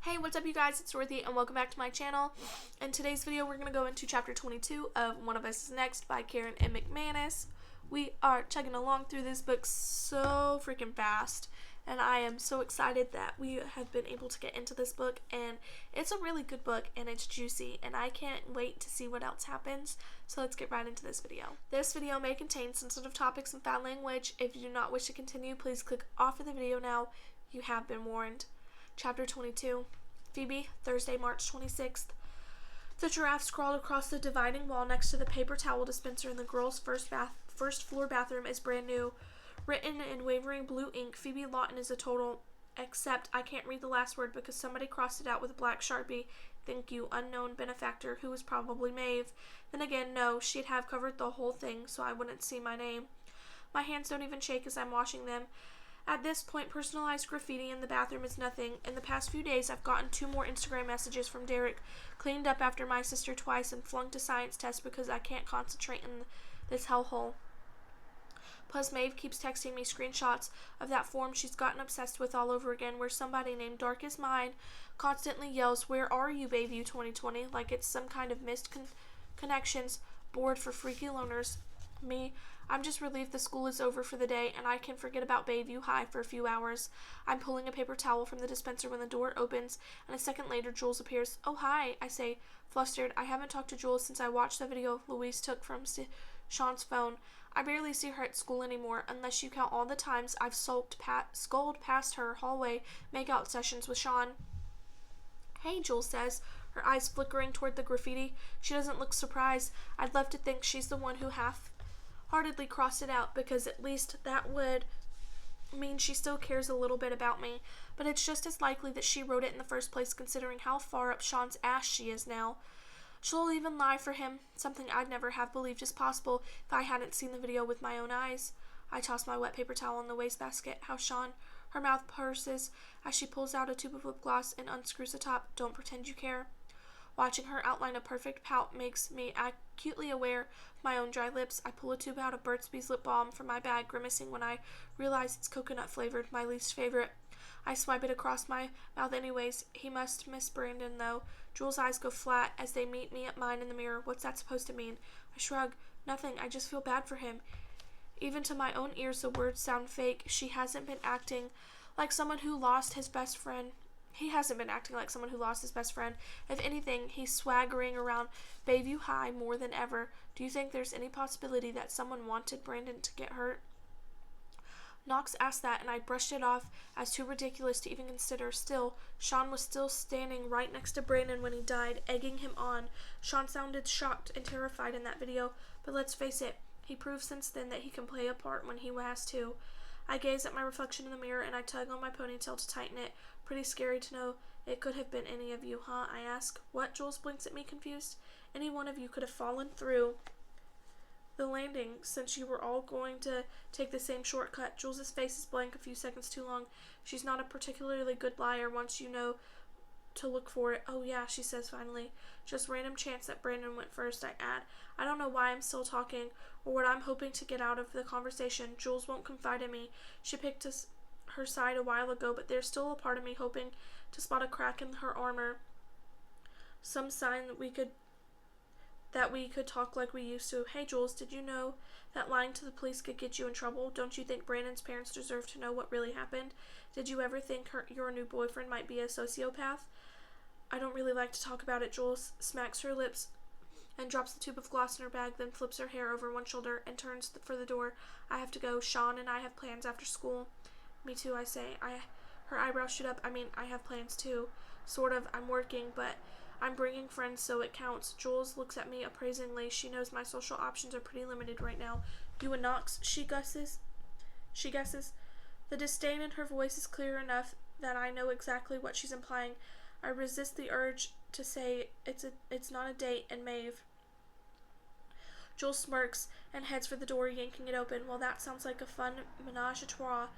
Hey, what's up you guys? It's Dorothy and welcome back to my channel. In today's video, we're going to go into chapter 22 of One of Us is Next by Karen and McManus. We are chugging along through this book so freaking fast, and I am so excited that we have been able to get into this book, and it's a really good book and it's juicy, and I can't wait to see what else happens. So let's get right into this video. This video may contain sensitive topics and foul language. If you do not wish to continue, please click off of the video now. You have been warned. Chapter 22. Phoebe, Thursday, March 26th. The giraffes crawled across the dividing wall next to the paper towel dispenser in the girls' first floor bathroom is brand new. Written in wavering blue ink, Phoebe Lawton is a total, except I can't read the last word because somebody crossed it out with a black Sharpie. Thank you, unknown benefactor, who was probably Maeve. Then again, no, she'd have covered the whole thing so I wouldn't see my name. My hands don't even shake as I'm washing them. At this point, personalized graffiti in the bathroom is nothing. In the past few days, I've gotten 2 more Instagram messages from Derek, cleaned up after my sister twice, and flunked a science test because I can't concentrate in this hellhole. Plus, Maeve keeps texting me screenshots of that form she's gotten obsessed with all over again, where somebody named Dark as Mine constantly yells, "Where are you, Bayview 2020?" like it's some kind of missed connections board for freaky loners. Me, I'm just relieved the school is over for the day and I can forget about Bayview High for a few hours. I'm pulling a paper towel from the dispenser when the door opens, and a second later Jules appears. "Oh, hi," I say, flustered. I haven't talked to Jules since I watched the video Louise took from Sean's phone. I barely see her at school anymore, unless you count all the times I've sculled past her hallway makeout sessions with Sean. "Hey," Jules says, her eyes flickering toward the graffiti. She doesn't look surprised. I'd love to think she's the one who half-heartedly crossed it out, because at least that would mean she still cares a little bit about me, but it's just as likely that she wrote it in the first place, considering how far up Sean's ass she is now. She'll even lie for him, something I'd never have believed is possible if I hadn't seen the video with my own eyes. I toss my wet paper towel in the wastebasket. "How's Sean?" Her mouth purses as she pulls out a tube of lip gloss and unscrews the top. "Don't pretend you care." Watching her outline a perfect pout makes me acutely aware of my own dry lips. I pull a tube out of Burt's Bees lip balm from my bag, grimacing when I realize it's coconut flavored, my least favorite. I swipe it across my mouth anyways. He must miss Brandon, though. Jules' eyes go flat as they meet me at mine in the mirror. What's that supposed to mean? I shrug. Nothing. I just feel bad for him. Even to my own ears, the words sound fake. She hasn't been acting like someone who lost his best friend. He hasn't been acting like someone who lost his best friend. If anything, he's swaggering around Bayview High more than ever. Do you think there's any possibility that someone wanted Brandon to get hurt? Knox asked that, and I brushed it off as too ridiculous to even consider. Still, Sean was still standing right next to Brandon when he died, egging him on. Sean sounded shocked and terrified in that video, but let's face it, he proved since then that he can play a part when he has to. I gaze at my reflection in the mirror and I tug on my ponytail to tighten it. Pretty scary to know it could have been any of you, huh? I ask. What? Jules blinks at me, confused. Any one of you could have fallen through the landing, since you were all going to take the same shortcut. Jules' face is blank a few seconds too long. She's not a particularly good liar once you know to look for it. "Oh yeah," she says finally. "Just random chance that Brandon went first," I add. I don't know why I'm still talking or what I'm hoping to get out of the conversation. Jules won't confide in me. She picked her side a while ago, but there's still a part of me hoping to spot a crack in her armor. Some sign that we could talk like we used to. "Hey Jules, did you know that lying to the police could get you in trouble? Don't you think Brandon's parents deserve to know what really happened? Did you ever think your new boyfriend might be a sociopath?" "I don't really like to talk about it." Jules smacks her lips and drops the tube of gloss in her bag, then flips her hair over one shoulder and turns for the door. "I have to go. Sean and I have plans after school." "Me too," I say. Her eyebrows shoot up. I have plans too. Sort of. I'm working, but I'm bringing friends, so it counts. Jules looks at me appraisingly. She knows my social options are pretty limited right now. "You and Knox," she guesses. The disdain in her voice is clear enough that I know exactly what she's implying. I resist the urge to say it's not a date, and Maeve. Jules smirks and heads for the door, yanking it open. Well, that sounds like a fun menage a trois.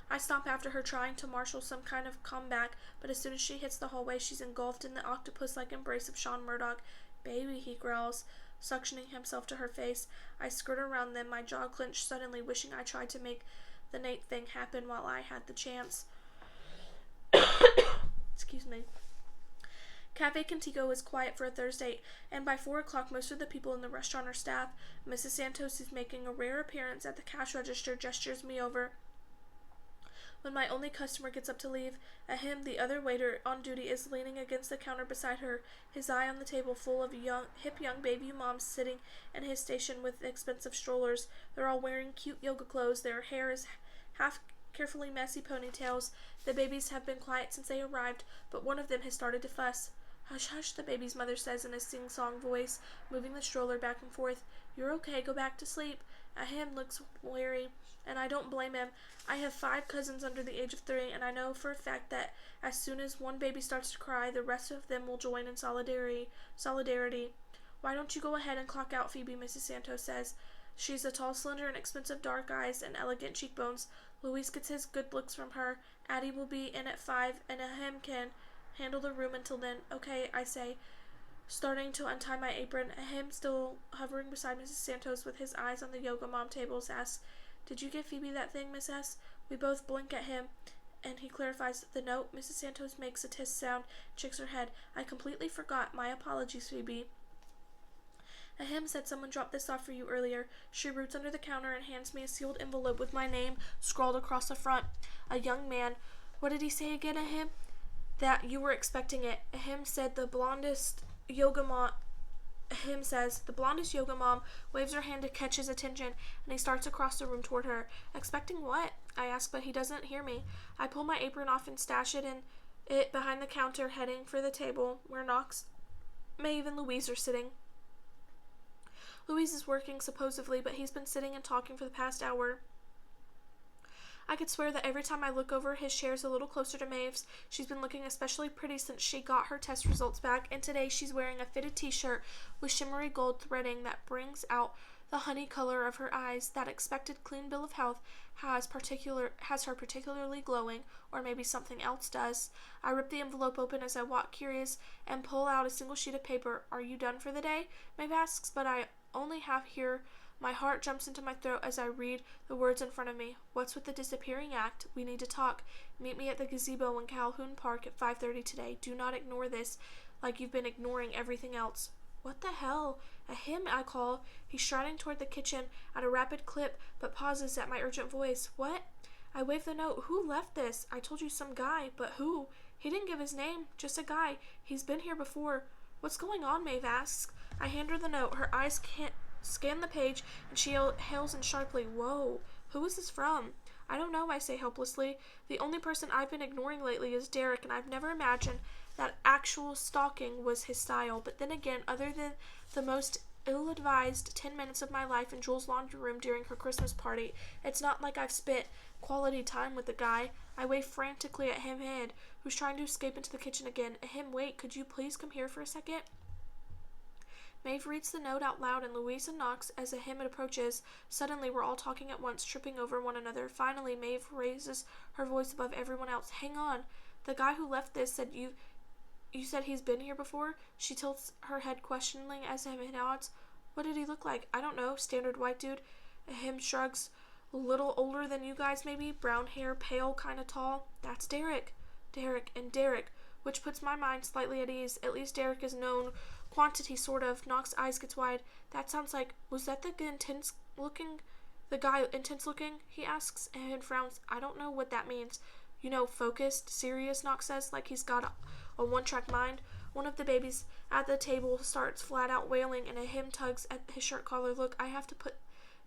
I stomp after her, trying to marshal some kind of comeback, but as soon as she hits the hallway, she's engulfed in the octopus-like embrace of Sean Murdoch. "Baby," he growls, suctioning himself to her face. I skirt around them, my jaw clenched suddenly, wishing I tried to make the Nate thing happen while I had the chance. Excuse me. Cafe Contigo is quiet for a Thursday, and by 4 o'clock most of the people in the restaurant are staff. Mrs. Santos is making a rare appearance at the cash register, gestures me over. When my only customer gets up to leave, the other waiter on duty, is leaning against the counter beside her, his eye on the table full of hip young baby moms sitting in his station with expensive strollers. They're all wearing cute yoga clothes. Their hair is half carefully messy ponytails. The babies have been quiet since they arrived, but one of them has started to fuss. Hush, hush, the baby's mother says in a sing-song voice, moving the stroller back and forth. You're okay, go back to sleep. Looks weary, and I don't blame him. I have 5 cousins under the age of 3, and I know for a fact that as soon as one baby starts to cry, the rest of them will join in solidarity. Why don't you go ahead and clock out, Phoebe, Mrs. Santos says. She's a tall, slender, and expensive dark eyes and elegant cheekbones. Luis gets his good looks from her. Addie will be in at 5, and can handle the room until then. Okay, I say, starting to untie my apron. Still hovering beside Mrs. Santos with his eyes on the yoga mom tables, asks, Did you give Phoebe that thing, Miss S? We both blink at him, and he clarifies, the note. Mrs. Santos makes a tisk sound, shakes her head. I completely forgot. My apologies, Phoebe. Said someone dropped this off for you earlier. She roots under the counter and hands me a sealed envelope with my name scrawled across the front. A young man. What did he say again, That you were expecting it. Said the blondest yoga mom. Says the blondest yoga mom waves her hand to catch his attention, and he starts across the room toward her. Expecting what? I ask, but he doesn't hear me. I pull my apron off and stash it behind the counter, heading for the table where Knox, Maeve, and Louise are sitting. Louise is working, supposedly, but he's been sitting and talking for the past hour. I could swear that every time I look over, his chair's a little closer to Maeve's. She's been looking especially pretty since she got her test results back, and today she's wearing a fitted t-shirt with shimmery gold threading that brings out the honey color of her eyes. That expected clean bill of health has her particularly glowing, or maybe something else does. I rip the envelope open as I walk curious and pull out a single sheet of paper. Are you done for the day? Maeve asks, but I only half hear. My heart jumps into my throat as I read the words in front of me. What's with the disappearing act? We need to talk. Meet me at the gazebo in Calhoun Park at 5:30 today. Do not ignore this like you've been ignoring everything else. What the hell? I call. He's striding toward the kitchen at a rapid clip, but pauses at my urgent voice. What? I wave the note. Who left this? I told you some guy, but who? He didn't give his name. Just a guy. He's been here before. What's going on? Maeve asks. I hand her the note. Her eyes can't scan the page, and she hails in sharply. Whoa, who is this from? I don't know, I say helplessly. The only person I've been ignoring lately is Derek, and I've never imagined that actual stalking was his style. But then again, other than the most ill-advised 10 minutes of my life in Jules' laundry room during her Christmas party, it's not like I've spent quality time with the guy. I wave frantically at who's trying to escape into the kitchen again. Wait, could you please come here for a second? Maeve reads the note out loud, and Louisa knocks as approaches. Suddenly, we're all talking at once, tripping over one another. Finally, Maeve raises her voice above everyone else. Hang on. The guy who left this said you said he's been here before? She tilts her head questioningly as nods. What did he look like? I don't know. Standard white dude. Shrugs. A little older than you guys, maybe. Brown hair, pale, kind of tall. That's Derek. Derek, which puts my mind slightly at ease. At least Derek is known quantity, sort of. Knox's eyes gets wide. That sounds like, was that the guy intense looking? He asks and frowns. I don't know what that means. You know, focused, serious, Knox says, like he's got a one-track mind. One of the babies at the table starts flat out wailing, and tugs at his shirt collar. Look, I have to put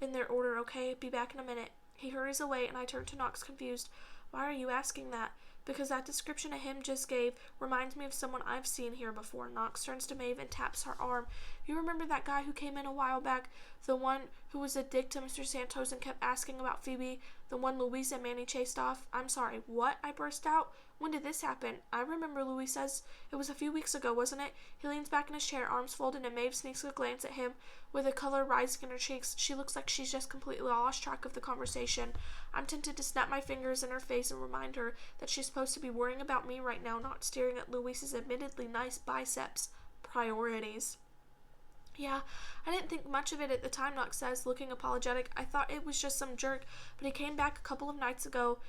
in their order, okay? Be back in a minute. He hurries away, and I turn to Knox confused. Why are you asking that? Because that description just gave reminds me of someone I've seen here before. Knox turns to Maeve and taps her arm. You remember that guy who came in a while back? The one who was a dick to Mr. Santos and kept asking about Phoebe? The one Louise and Manny chased off? I'm sorry, what? I burst out. When did this happen? I remember, Louise says. It was a few weeks ago, wasn't it? He leans back in his chair, arms folded, and Maeve sneaks a glance at him with the color rising in her cheeks. She looks like she's just completely lost track of the conversation. I'm tempted to snap my fingers in her face and remind her that she's supposed to be worrying about me right now, not staring at Louise's admittedly nice biceps. Priorities. Yeah, I didn't think much of it at the time, Knox says, looking apologetic. I thought it was just some jerk, but he came back a couple of nights ago.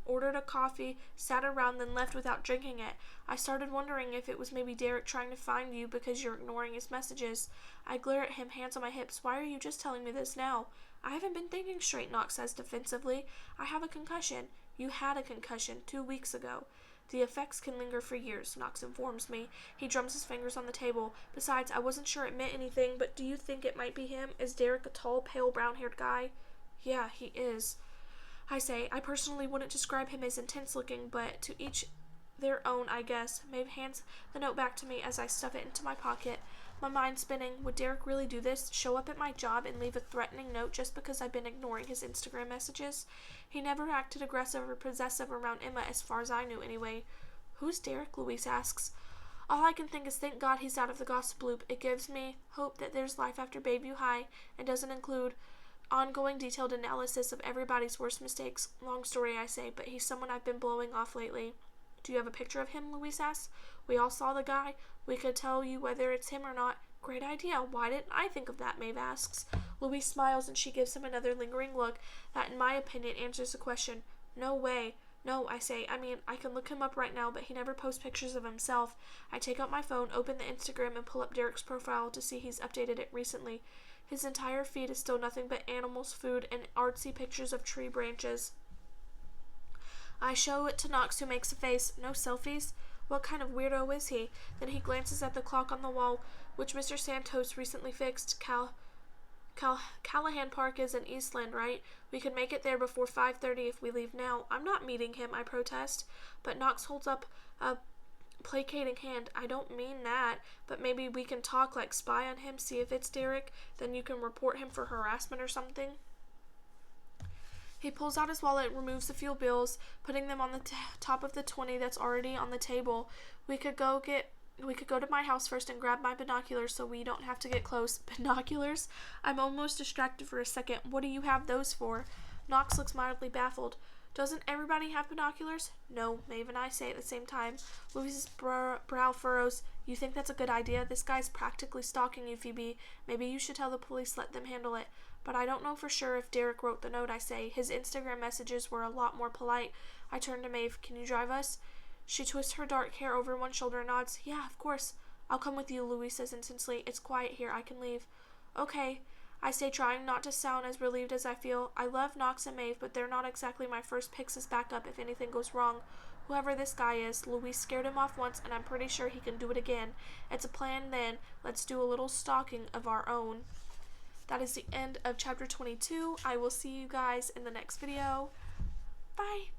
Ordered a coffee, sat around, then left without drinking it. I started wondering if it was maybe Derek trying to find you because you're ignoring his messages. I glare at him, hands on my hips. Why are you just telling me this now? I haven't been thinking straight, Knox says defensively. I have a concussion. You had a concussion 2 weeks ago. The effects can linger for years, Knox informs me. He drums his fingers on the table. Besides, I wasn't sure it meant anything, but do you think it might be him? Is Derek a tall, pale, brown-haired guy? Yeah, he is. I say, I personally wouldn't describe him as intense-looking, but to each their own, I guess. Maeve hands the note back to me as I stuff it into my pocket. My mind spinning. Would Derek really do this? Show up at my job and leave a threatening note just because I've been ignoring his Instagram messages? He never acted aggressive or possessive around Emma as far as I knew anyway. Who's Derek? Louise asks. All I can think is thank God he's out of the gossip loop. It gives me hope that there's life after Bayview High and doesn't include ongoing detailed analysis of everybody's worst mistakes. Long story, I say, but he's someone I've been blowing off lately. Do you have a picture of him? Louise asks. We all saw the guy. We could tell you whether it's him or not. Great idea. Why didn't I think of that? Maeve asks. Louise smiles and she gives him another lingering look that, in my opinion, answers the question. No way. No, I say. I can look him up right now, but he never posts pictures of himself. I take out my phone, open the Instagram, and pull up Derek's profile to see he's updated it recently. His entire feed is still nothing but animals, food, and artsy pictures of tree branches. I show it to Knox, who makes a face. No selfies? What kind of weirdo is he? Then he glances at the clock on the wall, which Mr. Santos recently fixed. Callahan Park is in Eastland, right? We could make it there before 5:30 if we leave now. I'm not meeting him, I protest. But Knox holds up a placating hand. I don't mean that, but maybe we can talk, like spy on him, see if it's Derek. Then you can report him for harassment or something. He pulls out his wallet, removes a few bills, putting them on the top of the 20 that's already on the table. We could go to my house first and grab my binoculars so we don't have to get close. Binoculars? I'm almost distracted for a second. What do you have those for? Knox looks mildly baffled. Doesn't everybody have binoculars? No, Maeve and I say at the same time. Louise's brow furrows. You think that's a good idea? This guy's practically stalking you, Phoebe. Maybe you should tell the police, let them handle it. But I don't know for sure if Derek wrote the note, I say. His Instagram messages were a lot more polite. I turn to Maeve. Can you drive us? She twists her dark hair over one shoulder and nods. Yeah, of course. I'll come with you, Louise says intensely. It's quiet here. I can leave. Okay, I say, trying not to sound as relieved as I feel. I love Knox and Maeve, but they're not exactly my first picks as backup if anything goes wrong. Whoever this guy is, Louise scared him off once, and I'm pretty sure he can do it again. It's a plan then. Let's do a little stalking of our own. That is the end of chapter 22. I will see you guys in the next video. Bye.